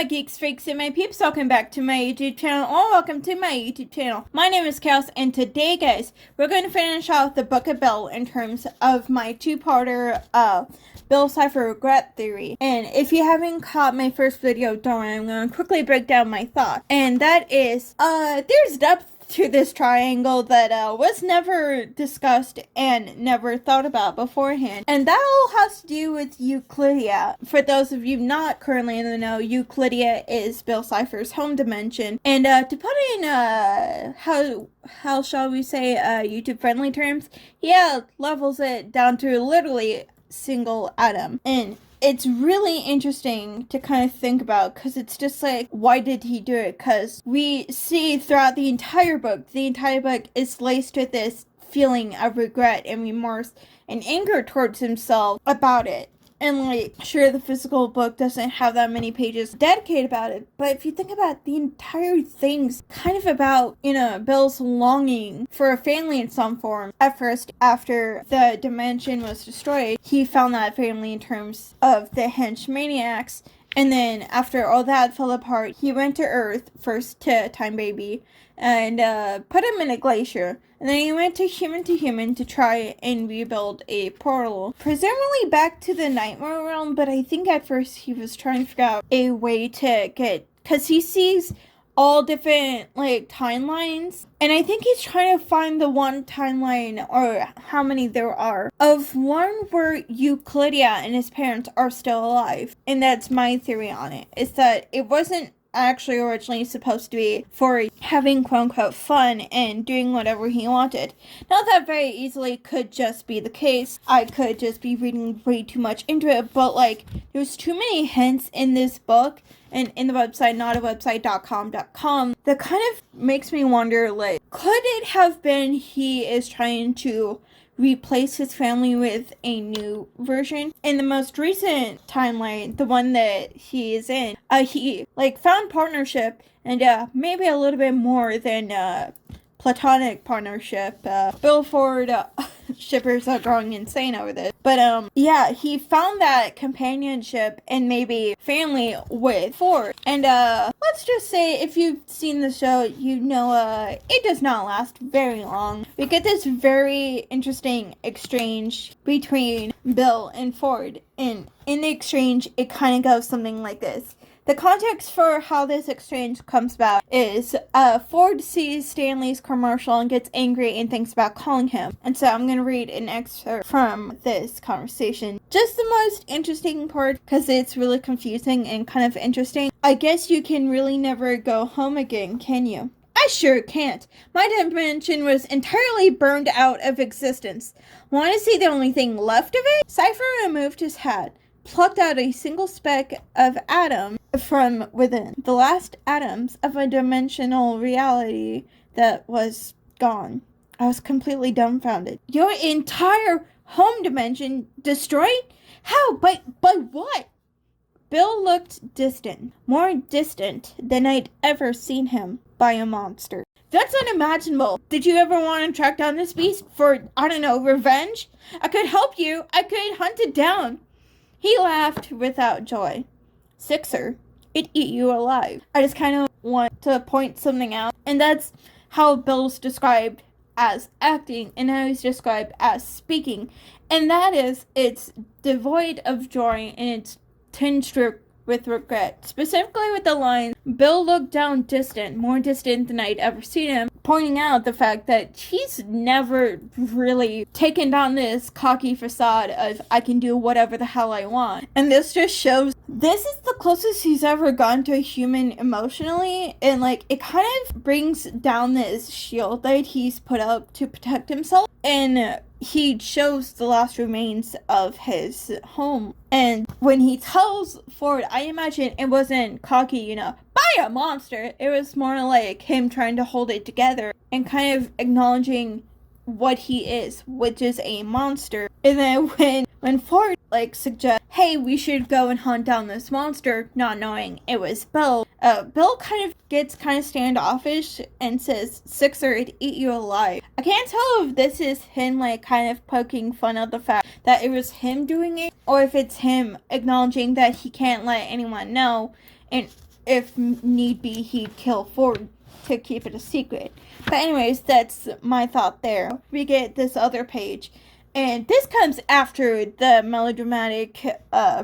my geeks, freaks, and my peeps? Welcome back to my YouTube channel, or welcome to my YouTube channel. My name is Chaos, and today, guys, we're going to finish off the Book of Bill in terms of my two-parter, Bill Cipher regret theory. And if you haven't caught my first video, don't worry, I'm going to quickly break down my thought. And that is, there's depth to this triangle that was never discussed and never thought about beforehand, and that all has to do with Euclidia. For those of you not currently in the know, Euclidia is Bill Cipher's home dimension, and to put in how shall we say YouTube friendly terms, levels it down to literally single atom. And it's really interesting to kind of think about, because it's just like, why did he do it? Because we see throughout the entire book is laced with this feeling of regret and remorse and anger towards himself about it. And like, sure, the physical book doesn't have that many pages dedicated about it, but if you think about it, the entire thing's kind of about, Bill's longing for a family in some form. At first, after the dimension was destroyed, he found that family in terms of the henchmaniacs, and then after all that fell apart, he went to Earth, first to Time Baby, and put him in a glacier. And then he went to human to try and rebuild a portal, presumably back to the Nightmare Realm, but I think at first he was trying to figure out a way to get, because he sees all different, timelines, and I think he's trying to find the one timeline, or how many there are, of one where Euclidia and his parents are still alive. And that's my theory on it, is that it wasn't actually originally supposed to be for having quote-unquote fun and doing whatever he wanted. Now that very easily could just be the case. I could just be reading way too much into it, but there's too many hints in this book and in the website notawebsite.com that kind of makes me wonder, could it have been he is trying to replace his family with a new version? In the most recent timeline, the one that he is in, he found partnership, and maybe a little bit more than platonic partnership. Bill Ford shippers are growing insane over this, but he found that companionship and maybe family with Ford. And let's just say, if you've seen the show, it does not last very long. We get this very interesting exchange between Bill and Ford, and in the exchange it kind of goes something like this. The context for how this exchange comes about is Ford sees Stanley's commercial and gets angry and thinks about calling him. And so I'm going to read an excerpt from this conversation. Just the most interesting part, because it's really confusing and kind of interesting. I guess you can really never go home again, can you? I sure can't. My dimension was entirely burned out of existence. Want to see the only thing left of it? Cipher removed his hat, plucked out a single speck of atom from within, the last atoms of a dimensional reality that was gone. I was completely dumbfounded. Your entire home dimension destroyed? How? By what? Bill looked distant, more distant than I'd ever seen him, by a monster. That's unimaginable. Did you ever want to track down this beast for, revenge? I could help you. I could hunt it down. He laughed without joy. Sixer, it'd eat you alive. I just kind of want to point something out, and that's how Bill's described as acting and how he's described as speaking, and that is, it's devoid of joy and it's tinged with regret. Specifically with the line, Bill looked down distant, more distant than I'd ever seen him, pointing out the fact that he's never really taken down this cocky facade of, I can do whatever the hell I want. And this just shows, this is the closest he's ever gone to a human emotionally, and it kind of brings down this shield that he's put up to protect himself, and he shows the last remains of his home. And when he tells Ford, I imagine it wasn't cocky, by a monster. It was more like him trying to hold it together and kind of acknowledging what he is, which is a monster. And then when Ford suggests, hey, we should go and hunt down this monster, not knowing it was Bill, Bill kind of gets standoffish and says, Sixer, it'd eat you alive. I can't tell if this is him kind of poking fun at the fact that it was him doing it, or if it's him acknowledging that he can't let anyone know and if need be, he'd kill Ford to keep it a secret. But anyways, that's my thought there. We get this other page, and this comes after the melodramatic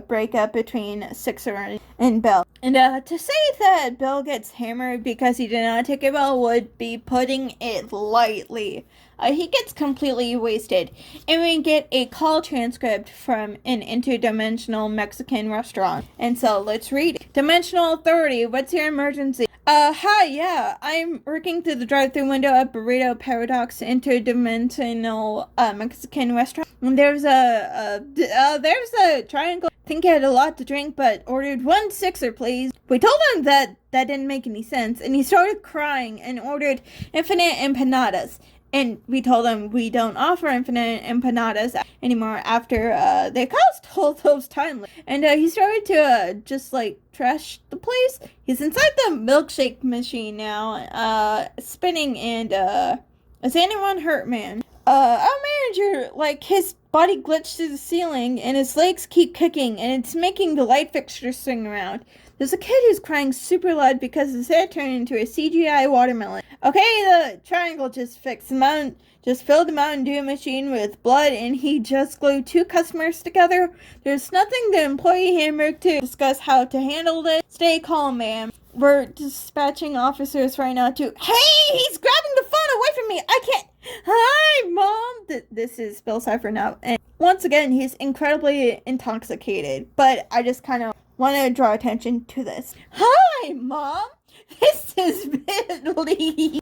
breakup between Sixer and Bill. And to say that Bill gets hammered because he did not take it well would be putting it lightly. He gets completely wasted. And we get a call transcript from an interdimensional Mexican restaurant. And so let's read it. Dimensional Authority, what's your emergency? Hi, yeah, I'm working through the drive-thru window at Burrito Paradox Interdimensional Mexican restaurant. And there's a triangle. Think he had a lot to drink, but ordered 1 Sixer, please. We told him that didn't make any sense, and he started crying and ordered infinite empanadas. And we told him we don't offer infinite empanadas anymore after they cost all those time. And he started to just like trash the place. He's inside the milkshake machine now, spinning, and is anyone hurt, man? Our manager, like, his body glitched to the ceiling and his legs keep kicking and it's making the light fixtures swing around. There's a kid who's crying super loud because his hair turned into a CGI watermelon. Okay, the triangle just fixed. Just filled the Mountain Dew machine with blood, and he just glued 2 customers together. There's nothing the employee handbook to discuss how to handle this. Stay calm, ma'am. We're dispatching officers right now to... Hey, he's grabbing the phone away from me. I can't... Hi, Mom. This is Bill Cipher now. And once again, he's incredibly intoxicated, but I just kind of want to draw attention to this. Hi, Mom. This is Billy.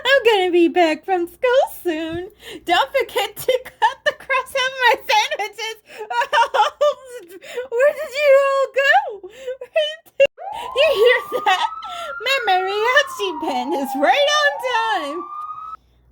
I'm gonna be back from school soon. Don't forget to cut the crust out of my sandwiches. Where did you all go? You hear that? My mariachi band is right on time.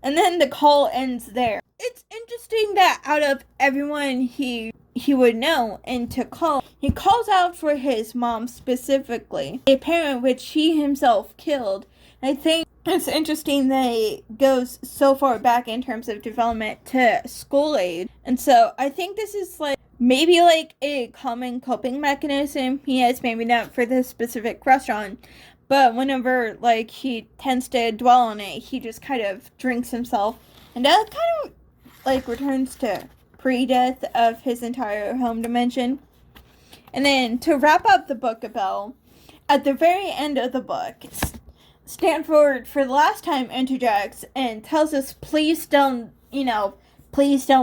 And then the call ends there. It's interesting that out of everyone he would know and to call, he calls out for his mom specifically, a parent which he himself killed. I think it's interesting that it goes so far back in terms of development to school age. And so I think this is like maybe like a common coping mechanism he has, maybe not for this specific restaurant, but whenever like he tends to dwell on it, he just kind of drinks himself, and that kind of like returns to pre-death of his entire home dimension. And then to wrap up the Book of Bell, at the very end of the book, Stanford for the last time interjects and tells us please don't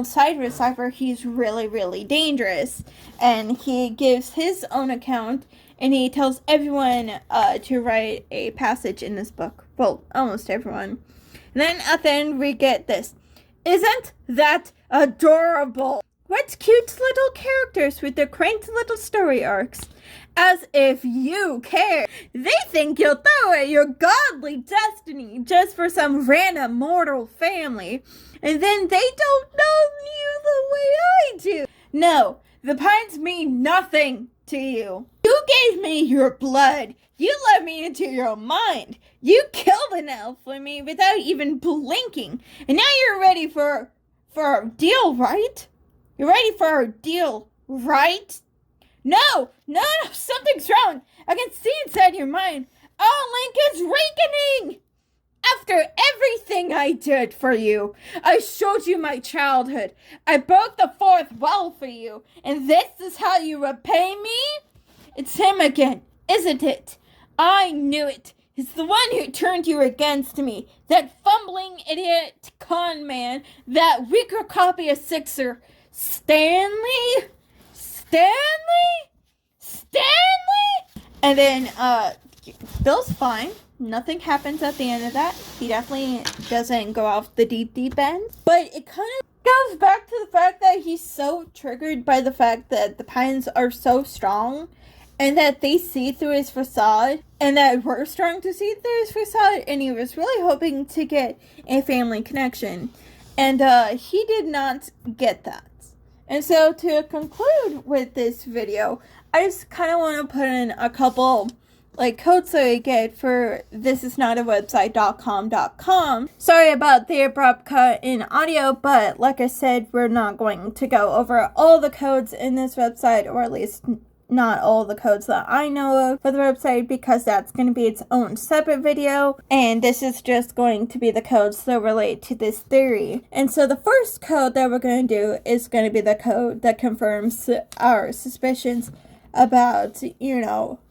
side with Cipher, he's really, really dangerous. And he gives his own account, and he tells everyone to write a passage in this book. Well, almost everyone. And then at the end we get this. Isn't that adorable? What cute little characters with their quaint little story arcs. As if you care. They think you'll throw away your godly destiny just for some random mortal family. And then they don't know you the way I do. No, the Pines mean nothing to you. You gave me your blood. You let me into your mind. You killed an elf for me without even blinking. And now you're ready for a deal, right? You're ready for a deal, right? No, something's wrong. I can see inside your mind. Oh, Link is awakening. After everything I did for you, I showed you my childhood. I broke the 4th wall for you. And this is how you repay me? It's him again, isn't it? I knew it. He's the one who turned you against me. That fumbling idiot con man. That weaker copy of Sixer. Stanley? And then, Bill's fine. Nothing happens at the end of that. He definitely doesn't go off the deep end. But it kind of goes back to the fact that he's so triggered by the fact that the Pines are so strong and that they see through his facade, and that we're strong to see through his facade, and he was really hoping to get a family connection. And he did not get that. And so to conclude with this video, I just kind of want to put in a couple like codes that I get for thisisnotawebsite.com.com. Sorry about the abrupt cut in audio, but like I said, we're not going to go over all the codes in this website, or at least not all the codes that I know of for the website, because that's going to be its own separate video, and this is just going to be the codes that relate to this theory. And so the first code that we're going to do is going to be the code that confirms our suspicions about,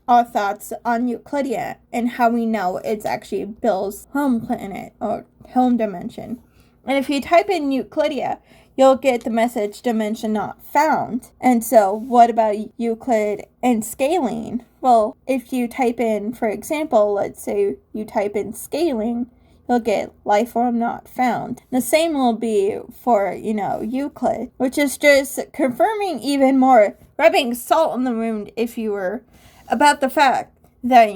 our thoughts on Euclidia and how we know it's actually Bill's home planet or home dimension. And if you type in Euclidia, you'll get the message dimension not found. And so what about Euclid and scalene? Well, if you type in, for example, let's say you type in scaling, you'll get life form not found. The same will be for, Euclid, which is just confirming even more, rubbing salt in the wound, if you were, about the fact that,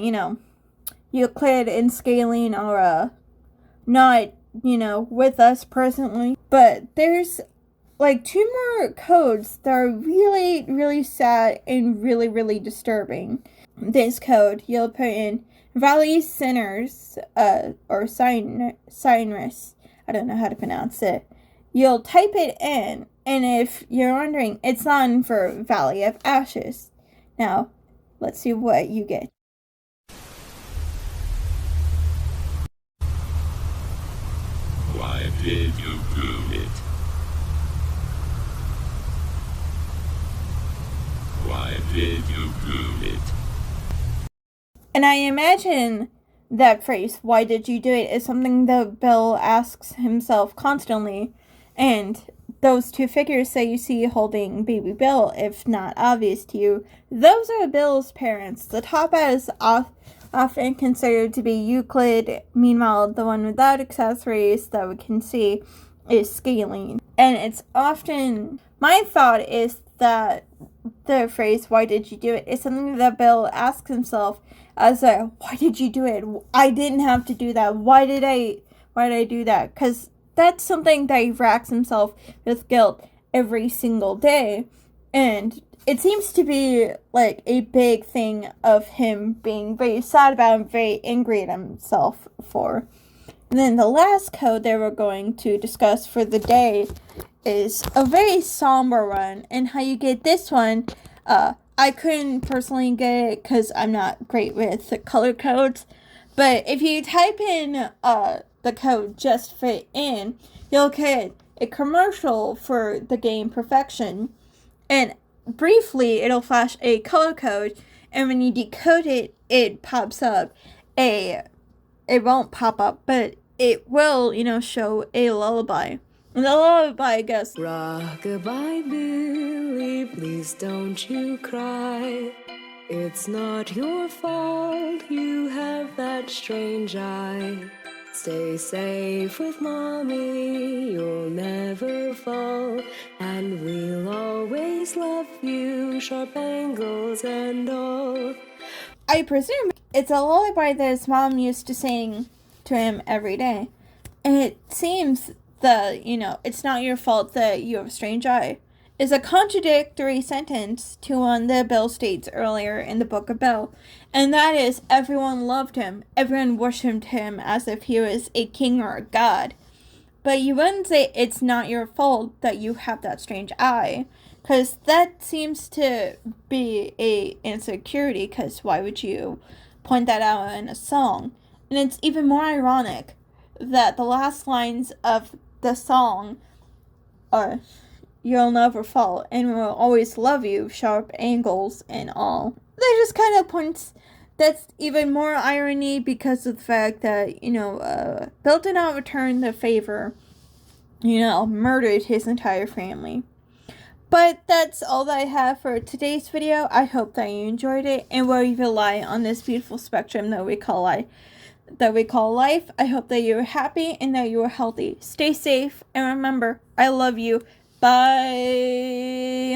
Euclid and scalene are not, with us presently. But there's like 2 more codes that are really, really sad and really, really disturbing. This code, you'll put in Valley Sinners, or Sinus. I don't know how to pronounce it. You'll type it in, and if you're wondering, it's on for Valley of Ashes. Now, let's see what you get. Why did you do it? Why did you do it? And I imagine that phrase, why did you do it, is something that Bill asks himself constantly. And those 2 figures that you see holding baby Bill, if not obvious to you, those are Bill's parents. The top hat is often considered to be Euclid. Meanwhile, the one without accessories that we can see is scalene. And it's often, my thought is that the phrase, why did you do it, is something that Bill asks himself as a, why did you do it? I didn't have to do that. Why did I do that? Because that's something that he racks himself with guilt every single day. And it seems to be like a big thing of him being very sad about and very angry at himself for. And then the last code that we're going to discuss for the day is a very somber one. And how you get this one, I couldn't personally get it because I'm not great with the color codes. But if you type in the code just fit in, you'll get a commercial for the game Perfection. And briefly, it'll flash a color code, and when you decode it, it pops up it won't pop up, but it will, show a lullaby. And the lullaby goes, rock-a-bye Billy, please don't you cry. It's not your fault you have that strange eye. Stay safe with mommy, you'll never fall. And we'll always love you, sharp angles and all. I presume it's a lullaby that his mom used to sing to him every day. And it seems that, it's not your fault that you have a strange eye, is a contradictory sentence to one that Bill states earlier in the Book of Bill. And that is, everyone loved him. Everyone worshipped him as if he was a king or a god. But you wouldn't say it's not your fault that you have that strange eye, because that seems to be a insecurity, because why would you point that out in a song? And it's even more ironic that the last lines of the song are, you'll never fall, and we'll always love you, sharp angles and all. That just kind of points, that's even more irony because of the fact that, Bill did not return the favor, murdered his entire family. But that's all that I have for today's video. I hope that you enjoyed it and will leave a like on this beautiful spectrum that we call life. I hope that you're happy and that you're healthy. Stay safe, and remember, I love you. Bye.